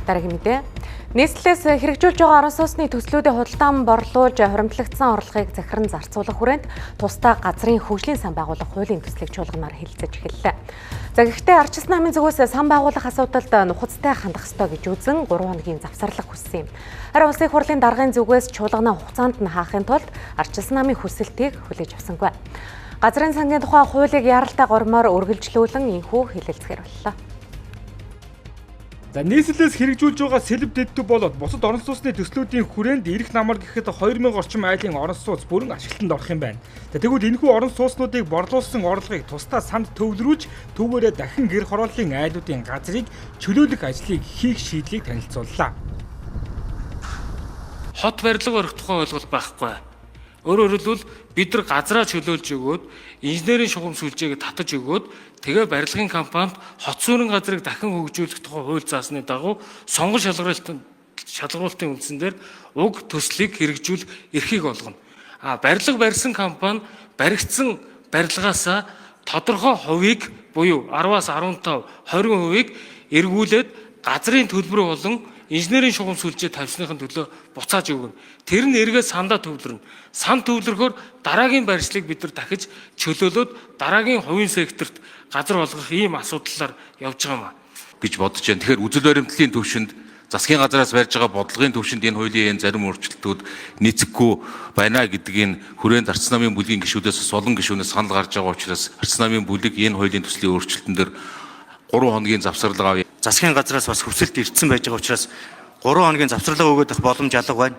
Дараагийн мэдээ. Нийслэлээс хэрэгжүүлж байгаа орон сууцны төслүүдийн худалдаан борлуулж хуримтлагдсан орлогыг захиран зарцуулах хүрээнд тусдаа газрын хөгжлийн сан байгуулах хуулийн төслийг чуулганаар хэлэлцэж эхэллээ. За гэхдээ Ардчилсан намын зүгээс сан байгуулах асуудалд нухацтай хандах ёстой гэж үзэн 3 хоногийн завсарлага хүссэн юм. Харин Улсын их хурлын даргын зүгээс чуулганаа хугацаанд нь хаахын тулд Ардчилсан намын хүсэлтийг хүлээж авсангүй. Газрын сангийн тухай хуулийг яралтай гормоор үргэлжлүүлэн энхүү хэлэлцгээр боллоо. За нийслэлээс хэрэгжүүлж байгаа сэлб дэддэг болоод бусад орон сууцны төслүүдийн хүрээнд ирэх намар гэхэд 2000 орчим айлын орон сууц бүрэн ашиглалтанд орох юм байна. Тэгвэл энэхүү орон сууцнуудыг борлуулсан орлогыг тусдаа санд төвлөрүүлж түүгээрээ дахин гэр хорооллын айлуудын газрыг чөлөөлөх ажлыг хийх шийдлийг танилцууллаа. Хот барилга барих тухай ойлголт байхгүй. Өөрөөр хэлбэл бид нар газраа чөлөөлж өгөөд инженерийн шугам сүлжээг татаж өгөөд тэгээ барилгын компанид хот суурин газрыг дахин хөгжүүлэх тухай хууль заасны дагуу сонгон шалгаруулалтын үндсэн дээр уг төслийг хэрэгжүүлэх эрхийг олгоно. Барилга барьсан компани баригдсан барилгаасаа тодорхой хувийг буюу 10-аас 15, 20% эргүүлээд газрын төлбөр болон инженерийн шугам сүлжээ тавьсныхын төлөө буцааж өгнө. Тэр нь эргээ сандаа төвлөрнө. Сан төвлөрөхөөр дараагийн барьцлыг бид нар дахиж чөлөөлөөд дараагийн хувийн секторт газар олгох ийм асуудлаар явж байгаа юм гэж бодож байна. Тэгэхээр үзэл баримтлалын төвшөнд засгийн газраас барьж байгаа бодлогын төвшөнд энэ хуулийн зарим өөрчлөлтүүд нийцэхгүй байна гэдгийг хүрээнд Ардчилсан намын бүлгийн гишүүдээс олон гишүүнээс санал гарч байгаа учраас Ардчилсан намын бүлэг энэ хуулийн төслийн өөрчлөлтөн дээр 3 хоногийн завсарлага авъя. Засгийн газраас бас хүсэлт ирсэн байж байгаа учраас 3 хоногийн завсарлага өгөх боломж алга байна.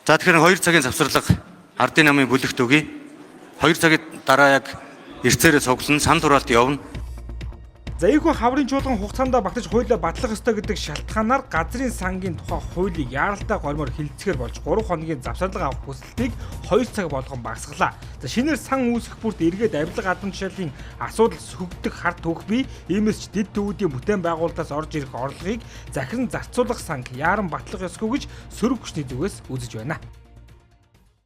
За тэгэхээр 2 цагийн завсарлага Ардын намын бүлэгт өгье. 2 цагийн дараа яг эрцээрээ цуглан сан тураалт явна. За ийхүү хаврын чуулган хугацаанд багтаж хуулиа батлах ёстой гэдэг шалтгаанаар газрын сангийн тухай хуулийг яаралтай гормоор хэлэлцэхээр болж 3 хоногийн завсарлага авах хүсэлтийг 2 цаг болгон багасгалаа. За шинээр сан үүсгэх бүрт эргээд авилга албан тушаалын асуудал сөгдөх харт түүх бий. Иймээс ч дэд төвүүдийн бүтээн байгуулалтаас орж ирэх орлогыг захиран зарцуулах санг яаран батлах ёсгүй гэж сөрөг хүчний зүгээс үзэж байна.